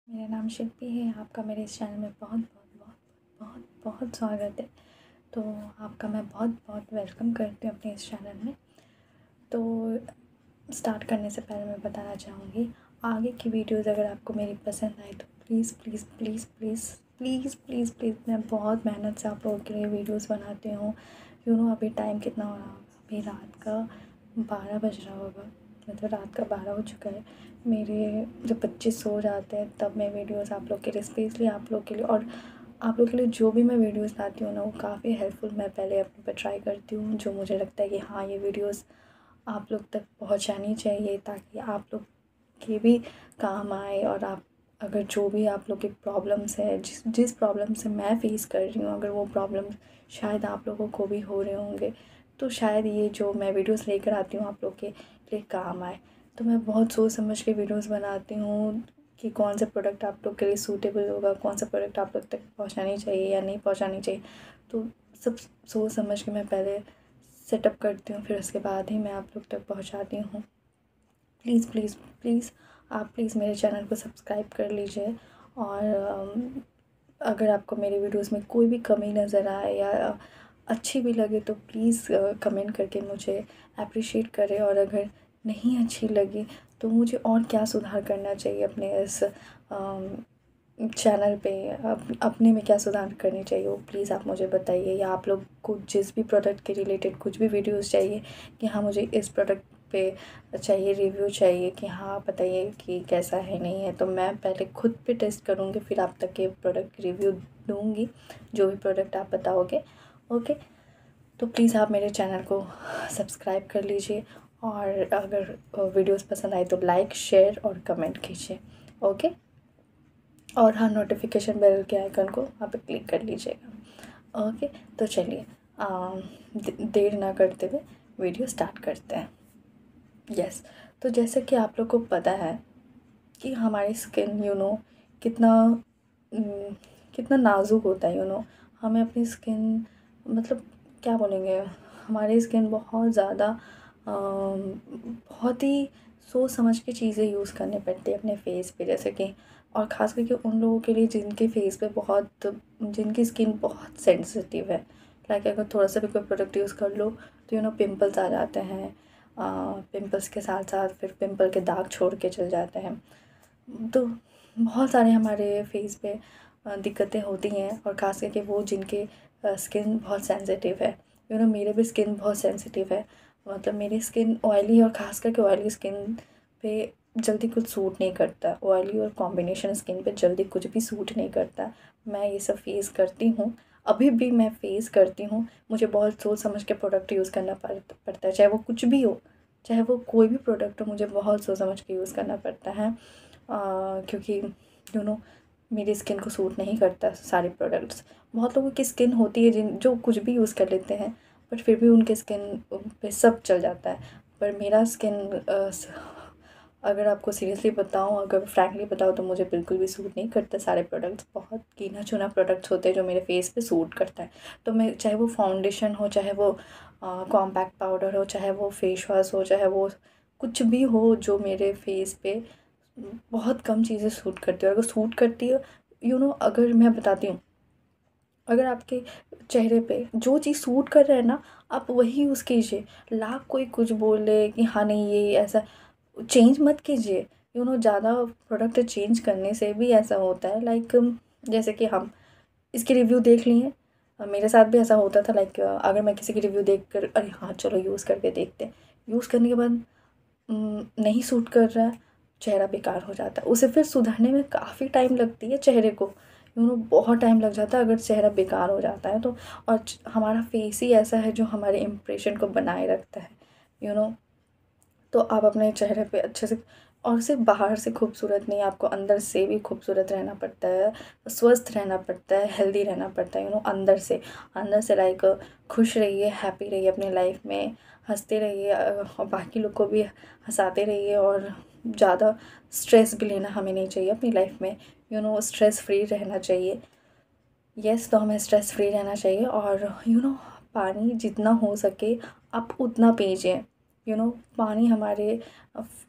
मेरा नाम शिल्पी है। आपका मेरे इस चैनल में बहुत बहुत बहुत बहुत बहुत स्वागत है। तो आपका मैं बहुत बहुत वेलकम करती हूँ अपने इस चैनल में। तो स्टार्ट करने से पहले मैं बताना चाहूँगी, आगे की वीडियोस अगर आपको मेरी पसंद आए तो please please please please please please please मैं बहुत मेहनत से आप लोगों के लिए वीडियोस बनाती हूँ। अभी टाइम कितना हो रहा होगा? अभी रात का 12 बज रहा होगा, मतलब रात का 12 हो चुका है। मेरे जब बच्चे सो जाते हैं तब मैं वीडियोस आप लोग के लिए, स्पेशली आप लोग के लिए और आप लोग के लिए जो भी मैं वीडियोस लाती हूँ ना, वो काफ़ी हेल्पफुल मैं पहले अपने पर ट्राई करती हूँ। जो मुझे लगता है कि हाँ, ये वीडियोस आप लोग तक पहुँचानी चाहिए ताकि आप लोग के भी काम आए। और आप अगर जो भी आप लोग की प्रॉब्लम्स है, जिस जिस प्रॉब्लम से मैं फ़ेस कर रही हूँ, अगर वो प्रॉब्लम शायद आप लोगों को भी हो रहे होंगे, तो शायद ये जो मैं वीडियोस लेकर आती हूँ आप लोग के लिए काम आए। तो मैं बहुत सोच समझ के वीडियोस बनाती हूँ कि कौन सा प्रोडक्ट आप लोग के लिए सूटेबल होगा, कौन सा प्रोडक्ट आप लोग तक पहुँचानी चाहिए या नहीं पहुँचानी चाहिए। तो सब सोच समझ के मैं पहले सेटअप करती हूँ, फिर उसके बाद ही मैं आप लोग तक पहुँचाती हूँ। प्लीज़ प्लीज़ प्लीज़ आप प्लीज़ मेरे चैनल को सब्सक्राइब कर लीजिए। और अगर आपको मेरी वीडियोस में कोई भी कमी नज़र आए या अच्छी भी लगे तो प्लीज़ कमेंट करके मुझे अप्रिशिएट करें। और अगर नहीं अच्छी लगी तो मुझे और क्या सुधार करना चाहिए अपने इस चैनल पे, अपने में क्या सुधार करनी चाहिए वो प्लीज़ आप मुझे बताइए। या आप लोग को जिस भी प्रोडक्ट के रिलेटेड कुछ भी वीडियोस चाहिए कि हाँ मुझे इस प्रोडक्ट पे चाहिए, रिव्यू चाहिए कि हाँ बताइए कि कैसा है नहीं है, तो मैं पहले खुद पे टेस्ट करूँगी, फिर आप तक के प्रोडक्ट रिव्यू दूँगी जो भी प्रोडक्ट आप बताओगे। ओके, तो प्लीज़ आप मेरे चैनल को सब्सक्राइब कर लीजिए। और अगर वीडियोस पसंद आए तो लाइक, शेयर और कमेंट कीजिए। ओके, और हाँ, नोटिफिकेशन बेल के आइकन को वहाँ पे क्लिक कर लीजिएगा। ओके, तो चलिए देर ना करते हुए वीडियो स्टार्ट करते हैं। यस, तो जैसे कि आप लोग को पता है कि हमारी स्किन कितना कितना नाजुक होता है। हमें अपनी स्किन, मतलब क्या बोलेंगे, हमारी स्किन बहुत ज़्यादा बहुत ही सोच समझ के चीज़ें यूज़ करनी पड़ती है अपने फेस पे, जैसे कि और ख़ास करके उन लोगों के लिए जिनके फेस पे जिनकी स्किन बहुत सेंसिटिव है। लाइक अगर थोड़ा सा भी कोई प्रोडक्ट यूज़ कर लो तो पिंपल्स आ जाते हैं। पिंपल्स के साथ साथ फिर पिंपल के दाग छोड़ के चल जाते हैं। तो बहुत सारे हमारे फेस पे दिक्कतें होती हैं, और ख़ास करके वो जिनके स्किन बहुत सेंसिटिव है। मेरे भी स्किन बहुत सेंसिटिव है, मतलब मेरी स्किन ऑयली, और ख़ास करके ऑयली स्किन पे जल्दी कुछ सूट नहीं करता। ऑयली और कॉम्बिनेशन स्किन पे जल्दी कुछ भी सूट नहीं करता। मैं ये सब फेस करती हूँ, अभी भी मैं फेस करती हूँ। मुझे बहुत सोच समझ के प्रोडक्ट यूज़ करना पड़ता है, चाहे वो कुछ भी हो, चाहे वो कोई भी प्रोडक्ट हो, मुझे बहुत सोच समझ के यूज़ करना पड़ता है। क्योंकि मेरी स्किन को सूट नहीं करता सारे प्रोडक्ट्स। बहुत लोगों की स्किन होती है जो कुछ भी यूज़ कर लेते हैं, बट फिर भी उनके स्किन पे सब चल जाता है। पर मेरा स्किन, अगर आपको सीरियसली बताऊँ, अगर फ्रैंकली बताऊँ, तो मुझे बिल्कुल भी सूट नहीं करता सारे प्रोडक्ट्स। बहुत गिना चुना प्रोडक्ट्स होते हैं जो मेरे फेस पे सूट करता है। तो मैं, चाहे वो फाउंडेशन हो, चाहे वो कॉम्पैक्ट पाउडर हो, चाहे वो फेस वॉश हो, चाहे वो कुछ भी हो, जो मेरे फेस पे बहुत कम चीज़ें सूट करती है। और अगर सूट करती है, अगर मैं बताती हूँ, अगर आपके चेहरे पे जो चीज़ सूट कर रहा है ना, आप वही यूज़ कीजिए। लाख कोई कुछ बोले कि हाँ नहीं ये ऐसा, चेंज मत कीजिए। ज़्यादा प्रोडक्ट चेंज करने से भी ऐसा होता है। लाइक जैसे कि हम इसकी रिव्यू देख लिए, मेरे साथ भी ऐसा होता था। लाइक अगर मैं किसी की रिव्यू देख कर, अरे हाँ चलो यूज़ करके देखते हैं, यूज़ करने के बाद नहीं सूट कर रहा है, चेहरा बेकार हो जाता है। उसे फिर सुधरने में काफ़ी टाइम लगती है चेहरे को, बहुत टाइम लग जाता है अगर चेहरा बेकार हो जाता है तो। और हमारा फेस ही ऐसा है जो हमारे इम्प्रेशन को बनाए रखता है। यू नो तो आप अपने चेहरे पे अच्छे से, और सिर्फ बाहर से खूबसूरत नहीं, आपको अंदर से भी खूबसूरत रहना पड़ता है, स्वस्थ रहना पड़ता है, हेल्दी रहना पड़ता है। अंदर से लाइक खुश रहिए, हैप्पी रहिए अपनी लाइफ में, हंसते रहिए, और बाकी लोग को भी हंसाते रहिए। और ज़्यादा स्ट्रेस भी लेना हमें नहीं चाहिए अपनी लाइफ में। स्ट्रेस फ्री रहना चाहिए। तो हमें स्ट्रेस फ्री रहना चाहिए। और पानी जितना हो सके आप उतना पीजिए। पानी हमारे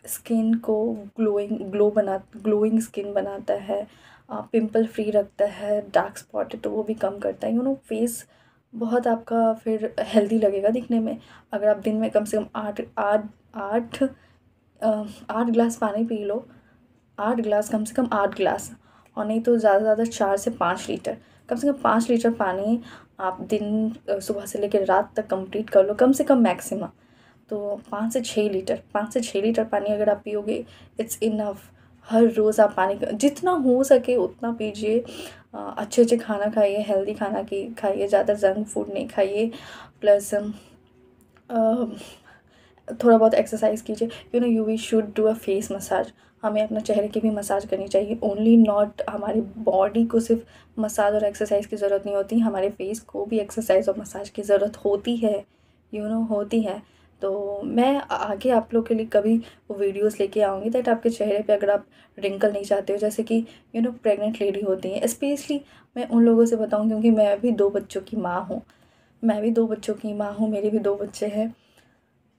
स्किन को ग्लोइंग स्किन बनाता है, पिंपल फ्री रखता है, डार्क स्पॉट है तो वो भी कम करता है। फेस बहुत आपका फिर हेल्दी लगेगा दिखने में। अगर आप दिन में कम से कम 8 ग्लास पानी पी लो, 8 ग्लास, कम से कम 8 ग्लास, और नहीं तो ज़्यादा से ज़्यादा 4 से 5 लीटर, कम से कम 5 लीटर पानी आप दिन सुबह से लेकर रात तक कंप्लीट कर लो, कम से कम मैक्सिमम। तो 5 से 6 लीटर पानी अगर आप पियोगे, इट्स इनफ। हर रोज़ आप पानी जितना हो सके उतना पीजिए। अच्छे अच्छे खाना खाइए, हेल्दी खाना की खाइए, ज़्यादा जंक फूड नहीं खाइए। प्लस थोड़ा बहुत एक्सरसाइज कीजिए। You we should do a face massage. हमें अपना चेहरे की भी मसाज करनी चाहिए। ओनली नॉट हमारी बॉडी को सिर्फ मसाज और एक्सरसाइज की ज़रूरत नहीं होती, हमारे फेस को भी एक्सरसाइज और मसाज की ज़रूरत होती है, होती है। तो मैं आगे आप लोग के लिए कभी वो वीडियोस लेके आऊँगी दैट आपके चेहरे पे अगर आप रिंकल नहीं चाहते हो, जैसे कि प्रेग्नेंट लेडी होती हैं स्पेशली, मैं उन लोगों से बताऊँ क्योंकि मैं भी 2 बच्चों की माँ हूँ। मेरे भी 2 बच्चे हैं।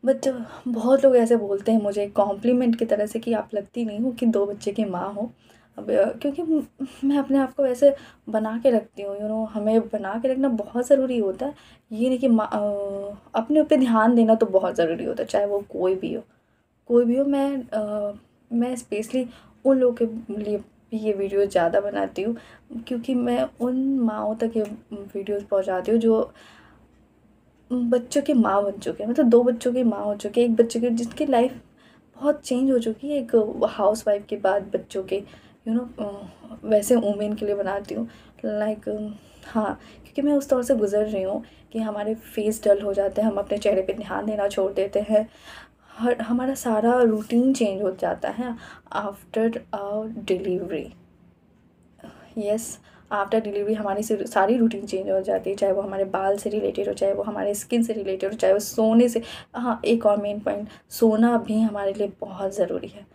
बट बहुत लोग ऐसे बोलते हैं मुझे कॉम्प्लीमेंट की तरह से कि आप लगती नहीं हो कि 2 बच्चे की माँ हो। अब क्योंकि मैं अपने आप को ऐसे बना के रखती हूँ, हमें बना के रखना बहुत ज़रूरी होता है। ये नहीं कि अपने ऊपर ध्यान देना तो बहुत ज़रूरी होता है, चाहे वो कोई भी हो। मैं स्पेशली उन लोगों के लिए भी ये वीडियो ज़्यादा बनाती हूँ क्योंकि मैं उन माँओं तक ये वीडियोज़ पहुँचाती हूँ जो बच्चों की माँ बन चुके हैं, मतलब 2 बच्चों की माँ हो चुकी है, एक बच्चे की जिसकी लाइफ बहुत चेंज हो चुकी है, एक हाउस वाइफ के बाद बच्चों के वैसे वुमेन के लिए बनाती हूँ। लाइक हाँ, क्योंकि मैं उस दौर से गुज़र रही हूँ कि हमारे फेस डल हो जाते हैं, हम अपने चेहरे पे ध्यान देना छोड़ देते हैं, हमारा सारा रूटीन चेंज हो जाता है after delivery. Yes, after delivery हमारी सारी रूटीन चेंज हो जाती है, चाहे वो हमारे बाल से रिलेटेड हो, चाहे वो हमारे स्किन से रिलेटेड हो, चाहे वो सोने से। हाँ, एक और मेन पॉइंट, सोना भी हमारे लिए बहुत ज़रूरी है।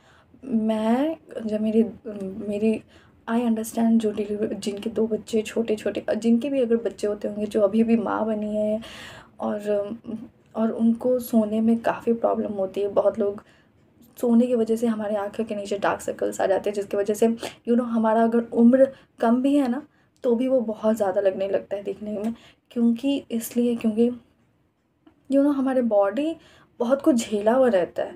मैं जब मेरी आई अंडरस्टैंड जो डिलीवरी जिनके 2 बच्चे छोटे-छोटे, जिनके भी अगर बच्चे होते होंगे जो अभी भी माँ बनी है और उनको सोने में काफ़ी प्रॉब्लम होती है। बहुत लोग सोने की वजह से हमारे आँखों के नीचे डार्क सर्कल्स आ जाते हैं, जिसकी वजह से हमारा अगर उम्र कम भी है ना तो भी वो बहुत ज़्यादा लगने लगता है दिखने में। क्योंकि हमारे बॉडी बहुत कुछ झेला हुआ रहता है।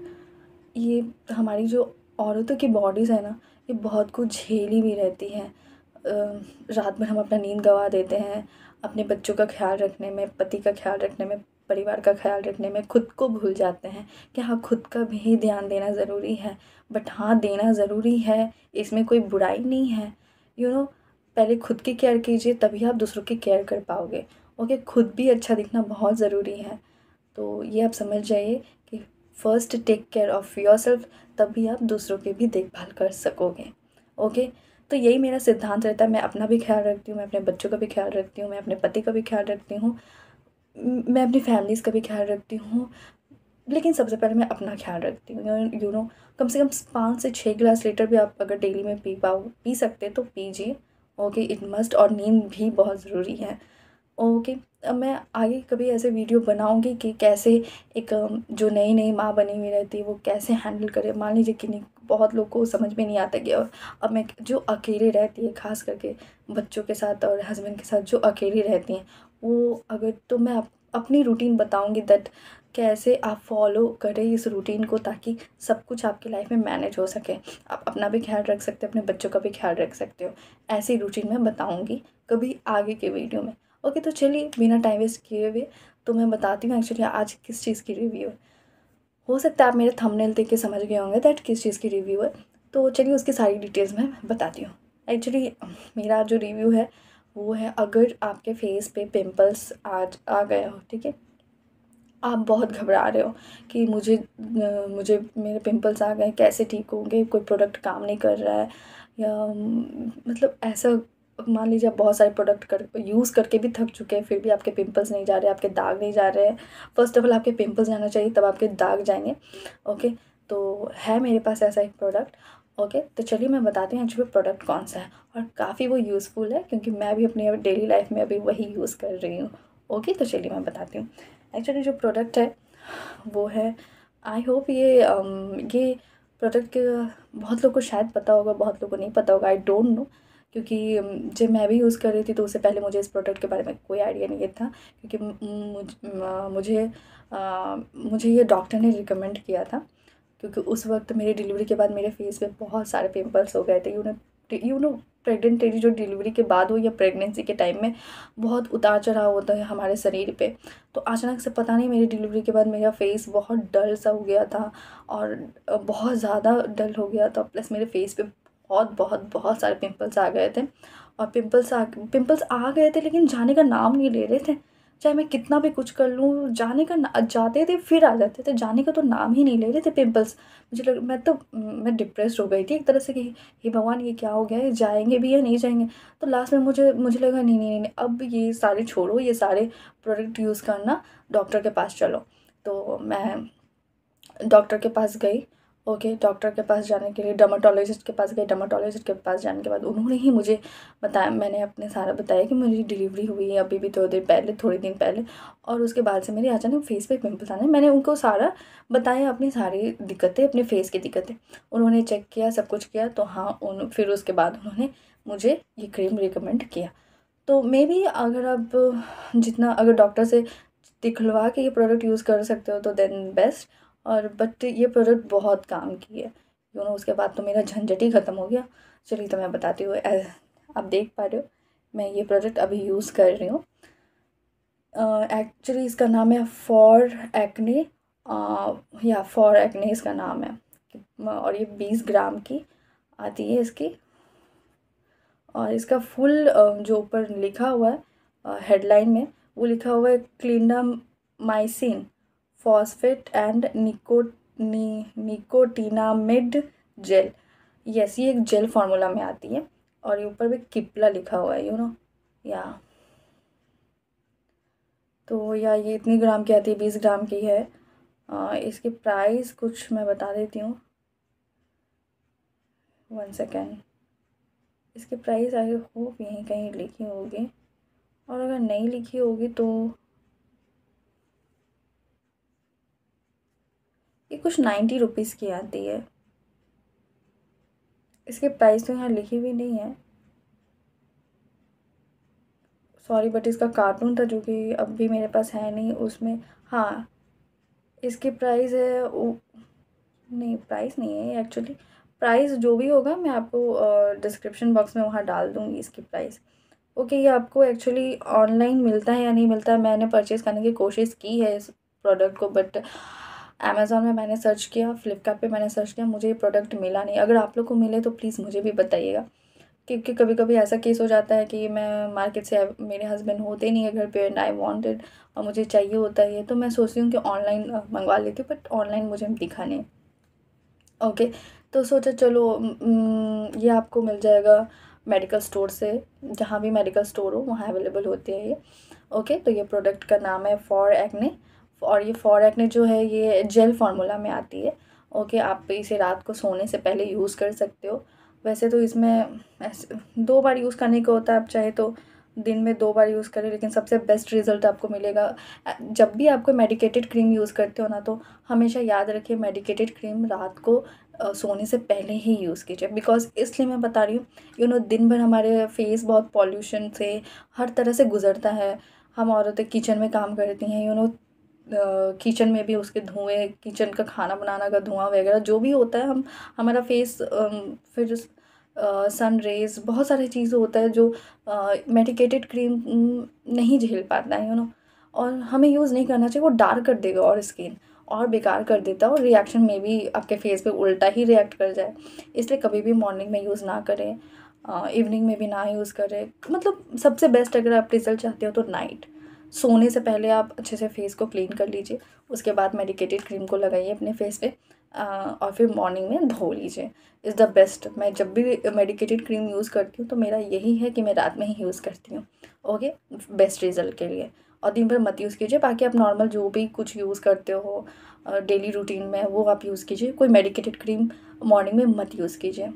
ये हमारी जो औरतों की बॉडीज़ है ना, ये बहुत कुछ झेली हुई रहती हैं। रात भर हम अपना नींद गंवा देते हैं अपने बच्चों का ख्याल रखने में, पति का ख्याल रखने में, परिवार का ख्याल रखने में, खुद को भूल जाते हैं कि हाँ, खुद का भी ध्यान देना ज़रूरी है। बट हाँ, देना ज़रूरी है, इसमें कोई बुराई नहीं है। पहले खुद की केयर कीजिए तभी आप दूसरों की केयर कर पाओगे। ओके, खुद भी अच्छा दिखना बहुत ज़रूरी है। तो ये आप समझ जाइए कि first take care of yourself, तभी आप दूसरों की भी देखभाल कर सकोगे। ओके, तो यही मेरा सिद्धांत रहता है। मैं अपना भी ख्याल रखती हूँ, मैं अपने बच्चों का भी ख्याल रखती हूँ, मैं अपने पति का भी ख्याल रखती हूँ, मैं अपनी फैमिलीज़ का भी ख्याल रखती हूँ, लेकिन सबसे पहले मैं अपना ख्याल रखती हूँ। कम से कम 5 से 6 लीटर भी आप अगर डेली में पी सकते तो पीजिए। Okay, it must. और नींद भी बहुत ज़रूरी है। ओके, अब मैं आगे कभी ऐसे वीडियो बनाऊंगी कि कैसे एक जो नई नई माँ बनी हुई रहती है वो कैसे हैंडल करे। मान लीजिए कि नहीं, बहुत लोग को समझ में नहीं आता कि अब मैं जो अकेले रहती है, ख़ास करके बच्चों के साथ और हस्बैंड के साथ जो अकेली रहती हैं, वो अगर तो मैं अपनी रूटीन बताऊंगी दैट कैसे आप फॉलो करें इस रूटीन को, ताकि सब कुछ आपकी लाइफ में मैनेज हो सके, आप अपना भी ख्याल रख सकते हो, अपने बच्चों का भी ख्याल रख सकते हो। ऐसी रूटीन मैं बताऊंगी कभी आगे के वीडियो में। ओके, तो चलिए बिना टाइम वेस्ट किए हुए तो मैं बताती हूँ एक्चुअली आज किस चीज़ की रिव्यू है। हो सकता है आप मेरे थंबनेल देख के समझ गए होंगे दैट किस चीज़ की रिव्यू है। तो चलिए उसकी सारी डिटेल्स मैं बताती हूँ। एक्चुअली मेरा जो रिव्यू है वो है, अगर आपके फेस पे पिंपल्स आज आ गया हो, ठीक है, आप बहुत घबरा रहे हो कि मुझे मेरे पिंपल्स आ गए, कैसे ठीक होंगे, कोई प्रोडक्ट काम नहीं कर रहा है, या मतलब ऐसा मान लीजिए आप बहुत सारे प्रोडक्ट यूज़ करके भी थक चुके हैं, फिर भी आपके पिंपल्स नहीं जा रहे, आपके दाग नहीं जा रहे हैं। फर्स्ट ऑफ ऑल आपके पिंपल्स जाना चाहिए, तब आपके दाग जाएंगे। ओके, तो है मेरे पास ऐसा एक प्रोडक्ट। ओके, तो चलिए मैं बताती हूँ एक्चुअली प्रोडक्ट कौन सा है, और काफ़ी वो यूज़फुल है क्योंकि मैं भी अपनी डेली लाइफ में अभी वही यूज़ कर रही हूँ। ओके, तो चलिए मैं बताती हूँ। एक्चुअली जो प्रोडक्ट है वो है आई होप ये प्रोडक्ट बहुत लोग को शायद पता होगा, बहुत लोग को नहीं पता होगा, आई डोंट नो। क्योंकि जब मैं भी यूज़ कर रही थी तो उससे पहले मुझे इस प्रोडक्ट के बारे में कोई आइडिया नहीं था। क्योंकि मुझे ये डॉक्टर ने रिकमेंड किया था। क्योंकि उस वक्त मेरी डिलीवरी के बाद मेरे फेस पे बहुत सारे पिंपल्स हो गए थे। यू नो प्रेग्नेंट लेडी जो डिलीवरी के बाद हो या प्रेगनेंसी के टाइम में बहुत उतार चढ़ाव होता है हमारे शरीर पे। तो अचानक से पता नहीं मेरी डिलीवरी के बाद मेरा फेस बहुत डल सा हो गया था, और बहुत ज़्यादा डल हो गया था। प्लस मेरे फेस पे बहुत बहुत बहुत सारे पिंपल्स आ गए थे। और पिंपल्स आ गए थे लेकिन जाने का नाम नहीं ले रहे थे। चाहे मैं कितना भी कुछ कर लूँ, जाते थे फिर आ जाते थे, जाने का तो नाम ही नहीं ले रहे थे पिंपल्स। मैं डिप्रेस्ड हो गई थी एक तरह से कि हे भगवान ये क्या हो गया है, जाएंगे भी या नहीं जाएंगे। तो लास्ट में मुझे मुझे लगा नहीं नहीं नहीं, अब ये सारे छोड़ो, ये सारे प्रोडक्ट यूज़ करना, डॉक्टर के पास चलो। तो मैं डॉक्टर के पास गई। ओके, डॉक्टर के पास जाने के लिए डर्माटोलॉजिस्ट के पास गई। डर्माटोलॉजिस्ट के पास जाने के बाद उन्होंने ही मुझे बताया, मैंने अपने सारा बताया कि मेरी डिलीवरी हुई है अभी भी थोड़े दिन पहले, और उसके बाद से मेरे अचानक फेस पे पिंपल्स आने। मैंने उनको सारा बताया, अपनी सारी दिक्कतें, अपने फेस की दिक्कतें। उन्होंने चेक किया, सब कुछ किया। तो हाँ, फिर उसके बाद उन्होंने मुझे ये क्रीम रिकमेंड किया। तो मे बी अगर आप अगर डॉक्टर से दिखलवा के ये प्रोडक्ट यूज़ कर सकते हो तो देन बेस्ट। और बट ये प्रोडक्ट बहुत काम की है, उसके बाद तो मेरा झंझट ही ख़त्म हो गया। चलिए तो मैं बताती हूँ। आप देख पा रहे हो मैं ये प्रोडक्ट अभी यूज़ कर रही हूँ। एक्चुअली इसका नाम है फॉर एक्ने इसका नाम है। और ये 20 ग्राम की आती है इसकी। और इसका फुल जो ऊपर लिखा हुआ है हेडलाइन में, वो लिखा हुआ है clindamycin phosphate and nicotinamide gel. Yes, ये एक जेल फार्मूला में आती है। और ये ऊपर भी किपला लिखा हुआ है, या तो या ये इतनी ग्राम की आती है, 20 ग्राम की है। इसकी प्राइस कुछ मैं बता देती हूँ, 1 सेकेंड। इसकी प्राइस आई होप यहीं कहीं लिखी होगी, और अगर नहीं लिखी होगी तो ये कुछ 90 रुपीज़ की आती है। इसकी प्राइस तो यहाँ लिखी भी नहीं है, सॉरी, बट इसका कार्टून था जो कि अब भी मेरे पास है नहीं उसमें। हाँ, इसकी प्राइस है नहीं, प्राइस नहीं है एक्चुअली। प्राइस जो भी होगा मैं आपको डिस्क्रिप्शन बॉक्स में वहाँ डाल दूँगी इसकी प्राइस। ओके, ये आपको एक्चुअली ऑनलाइन मिलता है या नहीं मिलता है, मैंने परचेज़ करने की कोशिश की है इस प्रोडक्ट को, बट अमेज़ॉन में मैंने सर्च किया, फ्लिपकार्ट पे मैंने सर्च किया, मुझे ये प्रोडक्ट मिला नहीं। अगर आप लोग को मिले तो प्लीज़ मुझे भी बताइएगा। क्योंकि कभी कभी ऐसा केस हो जाता है कि मैं मार्केट से, मेरे हस्बैंड होते नहीं है घर पे, एंड आई वांटेड, और मुझे चाहिए होता है ये, तो मैं सोचती हूँ कि ऑनलाइन मंगवा लेती हूँ, बट ऑनलाइन मुझे दिखा नहीं। ओके, तो सोचा चलो ये आपको मिल जाएगा मेडिकल स्टोर से, जहाँ भी मेडिकल स्टोर हो वहाँ अवेलेबल होते हैं ये। ओके, तो ये प्रोडक्ट का नाम है फॉर एक्ने। और ये फॉर एक्ने जो है ये जेल फार्मूला में आती है। ओके, आप इसे रात को सोने से पहले यूज़ कर सकते हो। वैसे तो इसमें ऐसे 2 बार यूज़ करने का होता है, आप चाहे तो दिन में 2 बार यूज़ करें, लेकिन सबसे बेस्ट रिज़ल्ट आपको मिलेगा जब भी आपको मेडिकेटेड क्रीम यूज़ करते हो ना, तो हमेशा याद रखिए मेडिकेटेड क्रीम रात को सोने से पहले ही यूज़ कीजिए। बिकॉज़ इसलिए मैं बता रही हूँ, दिन भर हमारे फेस बहुत पॉल्यूशन से, हर तरह से गुजरता है। हम औरतें किचन में काम करती हैं, किचन में भी उसके धुएँ, किचन का खाना बनाना का धुआं वगैरह जो भी होता है, हमारा फेस, फिर सन रेज़, बहुत सारी चीज़ें होता है जो मेडिकेटेड क्रीम नहीं झेल पाता है, और हमें यूज़ नहीं करना चाहिए। वो डार्क कर देगा और स्किन और बेकार कर देता है, और रिएक्शन में भी आपके फेस पे उल्टा ही रिएक्ट कर जाए। इसलिए कभी भी मॉर्निंग में यूज़ ना करें, इवनिंग में भी ना यूज़ करें। मतलब सबसे बेस्ट अगर आप रिज़ल्ट चाहते हो तो नाइट सोने से पहले आप अच्छे से फेस को क्लीन कर लीजिए। उसके बाद मेडिकेटेड क्रीम को लगाइए अपने फेस पे, और फिर मॉर्निंग में धो लीजिए। Is the best. मैं जब भी मेडिकेटेड क्रीम यूज़ करती हूँ तो मेरा यही है कि मैं रात में ही यूज़ करती हूँ। ओके, बेस्ट रिज़ल्ट के लिए। और दिन भर मत यूज़ कीजिए, बाकी आप नॉर्मल जो भी कुछ यूज़ करते हो डेली रूटीन में वो आप यूज़ कीजिए। कोई मेडिकेटेड क्रीम मॉर्निंग में मत यूज़ कीजिए।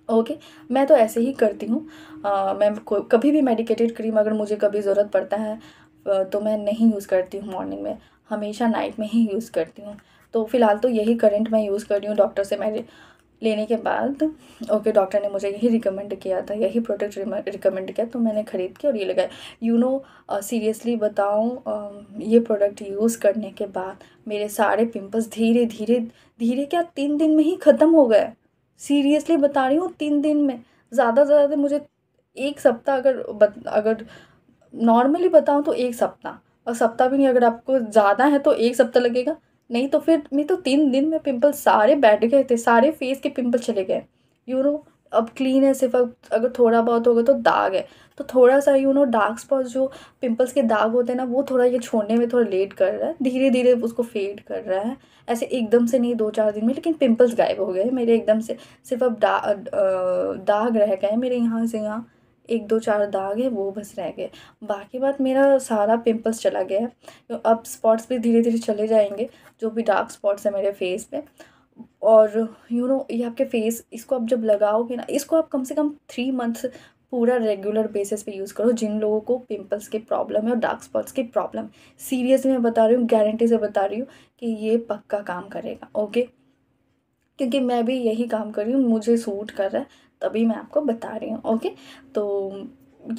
ओके, मैं तो ऐसे ही करती हूँ। मैं कभी भी मेडिकेटेड क्रीम अगर मुझे कभी ज़रूरत पड़ता है तो मैं नहीं यूज़ करती हूँ मॉर्निंग में, हमेशा नाइट में ही यूज़ करती हूँ। तो फ़िलहाल तो यही करंट मैं यूज़ कर रही हूँ डॉक्टर से मेरे लेने के बाद। ओके, डॉक्टर ने मुझे यही रिकमेंड किया था, यही प्रोडक्ट रिकमेंड किया, तो मैंने ख़रीद के और ये लगाया। सीरियसली बताऊँ, ये प्रोडक्ट यूज़ करने के बाद मेरे सारे पिंपल्स धीरे धीरे धीरे क्या 3 दिन में ही ख़त्म हो गए। सीरियसली बता रही हूँ, 3 दिन में। ज़्यादा से ज़्यादा मुझे 1 सप्ताह, अगर नॉर्मली बताऊँ तो 1 सप्ताह, और सप्ताह भी नहीं, अगर आपको ज़्यादा है तो 1 सप्ताह लगेगा। नहीं तो फिर नहीं तो 3 दिन में पिंपल सारे बैठ गए थे, सारे फेस के पिंपल चले गए। यू नो अब क्लीन है, सिर्फ अब अगर थोड़ा बहुत होगा तो दाग है, तो थोड़ा सा डार्क स्पॉट्स जो पिंपल्स के दाग होते हैं ना, वो थोड़ा ये छोड़ने में थोड़ा लेट कर रहा है, धीरे धीरे उसको फेड कर रहा है। ऐसे एकदम से नहीं 2-4 दिन में, लेकिन पिंपल्स गायब हो गए मेरे एकदम से। सिर्फ अब दाग रह गए मेरे, यहाँ से यहाँ 1-2-4 दाग है वो बस रह गए। बाकी बात मेरा सारा पिंपल्स चला गया है। तो अब स्पॉट्स भी धीरे धीरे चले जाएंगे, जो भी डार्क स्पॉट्स है मेरे फेस पे। और ये आपके फेस, इसको आप जब लगाओगे ना, इसको आप कम से कम 3 मंथ्स पूरा रेगुलर बेसिस पे यूज़ करो, जिन लोगों को पिंपल्स की प्रॉब्लम है और डार्क स्पॉट्स की प्रॉब्लम। सीरियसली मैं बता रही हूँ, गारंटी से बता रही हूँ कि ये पक्का काम करेगा। ओके, क्योंकि मैं भी यही काम कर रही हूँ, मुझे सूट कर रहा है, तभी मैं आपको बता रही हूँ। ओके, तो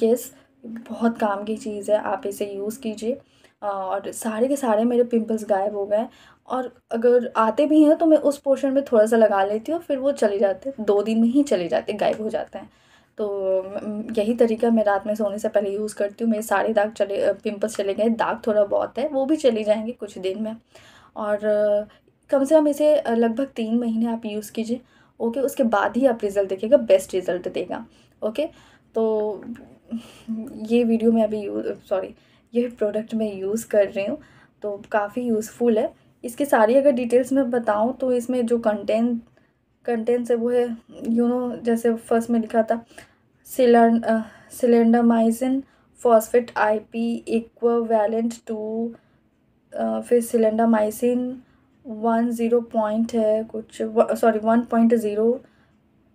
यस, बहुत काम की चीज़ है, आप इसे यूज़ कीजिए। और सारे के सारे मेरे पिंपल्स गायब हो गए। और अगर आते भी हैं तो मैं उस पोर्शन में थोड़ा सा लगा लेती हूँ, फिर वो चले जाते हैं, 2 दिन में ही चले जाते, गायब हो जाते हैं। तो यही तरीका मैं रात में सोने से पहले यूज़ करती हूँ। मेरे सारे पिंपल्स चले गए, दाग थोड़ा बहुत है वो भी चले जाएंगे कुछ दिन में। और कम से कम इसे लगभग 3 महीने आप यूज़ कीजिए। ओके, उसके बाद ही आप रिज़ल्ट देखिएगा, बेस्ट रिज़ल्ट देगा। ओके, तो ये वीडियो में अभी ये प्रोडक्ट मैं यूज़ कर रही हूँ, तो काफ़ी यूज़फुल है। इसकी सारी अगर डिटेल्स मैं बताऊँ तो इसमें जो कंटेंट्स है वो है, जैसे फर्स्ट में लिखा था clindamycin phosphate IP equivalent to, फिर सिलेंडामाइसिन 1.0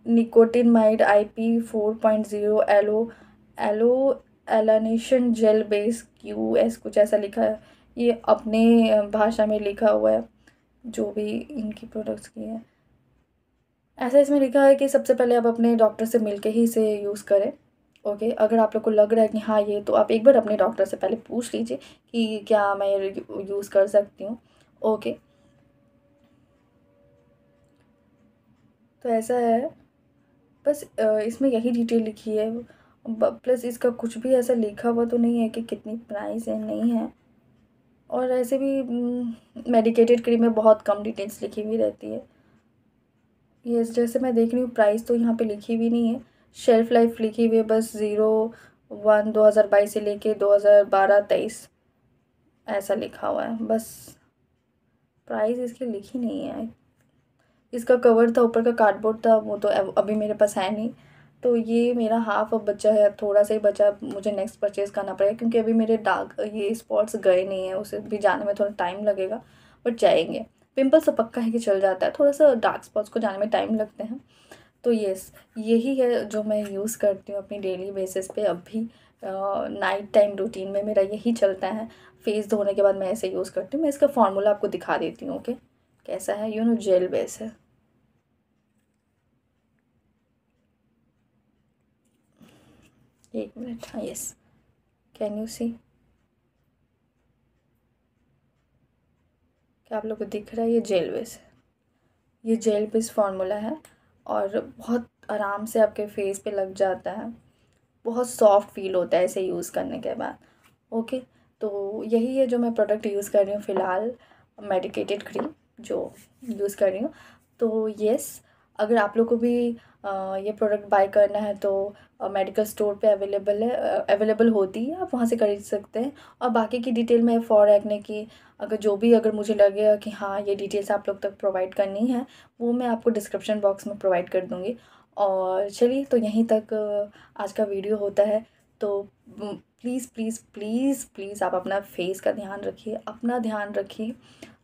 निकोटिनमाइड IP 4.0 एलो एलानेशन जेल बेस QS, कुछ ऐसा लिखा है। ये अपने भाषा में लिखा हुआ है, जो भी इनकी प्रोडक्ट्स की है। ऐसा इसमें लिखा है कि सबसे पहले आप अपने डॉक्टर से मिलके ही इसे यूज़ करें। ओके, अगर आप लोग को लग रहा है कि हाँ ये, तो आप एक बार अपने डॉक्टर से पहले पूछ लीजिए कि क्या मैं यूज़ कर सकती हूँ। ओके, तो ऐसा है, बस इसमें यही डिटेल लिखी है। प्लस इसका कुछ भी ऐसा लिखा हुआ तो नहीं है कि कितनी प्राइस है, नहीं है। और ऐसे भी मेडिकेटेड क्रीम में बहुत कम डिटेल्स लिखी हुई रहती है। ये जैसे मैं देख रही हूँ, प्राइस तो यहाँ पे लिखी भी नहीं है। शेल्फ लाइफ लिखी हुई है बस 01/2022 से लेके 2012-23 ऐसा लिखा हुआ है बस। प्राइस इसकी लिखी नहीं है। इसका कवर था, ऊपर का कार्डबोर्ड था, वो तो अभी मेरे पास है नहीं। तो ये मेरा हाफ अब बचा है, थोड़ा सा ही बचा, मुझे नेक्स्ट परचेज़ करना पड़ेगा, क्योंकि अभी मेरे ये स्पॉट्स गए नहीं हैं, उसे भी जाने में थोड़ा टाइम लगेगा, बट जाएंगे। पिंपल्स तो पक्का है कि चल जाता है, थोड़ा सा डार्क स्पॉट्स को जाने में टाइम लगते हैं। तो यस, यही है जो मैं यूज़ करती हूँ अपनी डेली बेसिस पे। अभी नाइट टाइम रूटीन में मेरा यही चलता है। फेस धोने के बाद मैं ऐसे यूज़ करती हूँ। मैं इसका फॉर्मूला आपको दिखा देती हूँ। ओके, कैसा है, जेल बेस है। एक मिनट, हाँ यस, कैन यू सी, क्या आप लोग को दिख रहा है? ये जेल बेस है, ये जेल बेस फार्मूला है, और बहुत आराम से आपके फेस पे लग जाता है। बहुत सॉफ्ट फील होता है इसे यूज़ करने के बाद। ओके, तो यही है जो मैं प्रोडक्ट यूज़ कर रही हूँ फ़िलहाल, मेडिकेटेड क्रीम जो यूज़ कर रही हूँ। तो यस, अगर आप लोग को भी ये प्रोडक्ट बाय करना है तो मेडिकल स्टोर पे अवेलेबल होती है, आप वहाँ से खरीद सकते हैं। और बाकी की डिटेल में फॉर एक्ने की, अगर मुझे लगेगा कि हाँ ये डिटेल्स आप लोग तक प्रोवाइड करनी है, वो मैं आपको डिस्क्रिप्शन बॉक्स में प्रोवाइड कर दूँगी। और चलिए, तो यहीं तक आज का वीडियो होता है। तो प्लीज़ प्लीज़ प्लीज़ प्लीज़ आप अपना फेस का ध्यान रखिए, अपना ध्यान रखिए।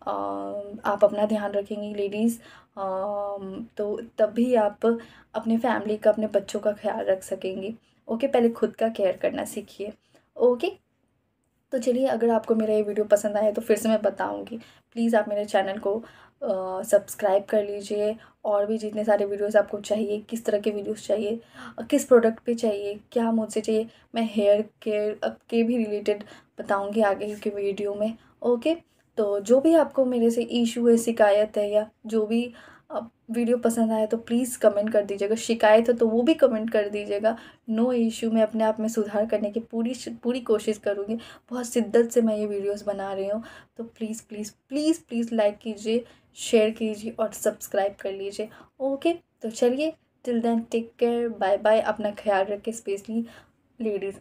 आप अपना ध्यान रखेंगी लेडीज़, तो तभी आप अपने फैमिली का, अपने बच्चों का ख्याल रख सकेंगी। ओके, पहले खुद का केयर करना सीखिए। ओके, तो चलिए, अगर आपको मेरा ये वीडियो पसंद आया तो फिर से मैं बताऊंगी, प्लीज़ आप मेरे चैनल को सब्सक्राइब कर लीजिए। और भी जितने सारे वीडियोस आपको चाहिए, किस तरह के वीडियोस चाहिए, किस प्रोडक्ट पे चाहिए, क्या मुझसे चाहिए, मैं हेयर केयर के भी रिलेटेड बताऊंगी आगे के वीडियो में। ओके, तो जो भी आपको मेरे से इशू है, शिकायत है, या जो भी वीडियो पसंद आया तो प्लीज़ कमेंट कर दीजिएगा। शिकायत है तो वो भी कमेंट कर दीजिएगा। नो इशू, मैं अपने आप में सुधार करने की पूरी कोशिश करूँगी। बहुत शिद्दत से मैं ये वीडियोस बना रही हूँ। तो please please please please like कीजिए, शेयर कीजिए और सब्सक्राइब कर लीजिए। ओके, तो चलिए, till then take care, bye bye. अपना ख्याल रखें, स्पेशली लेडीज़।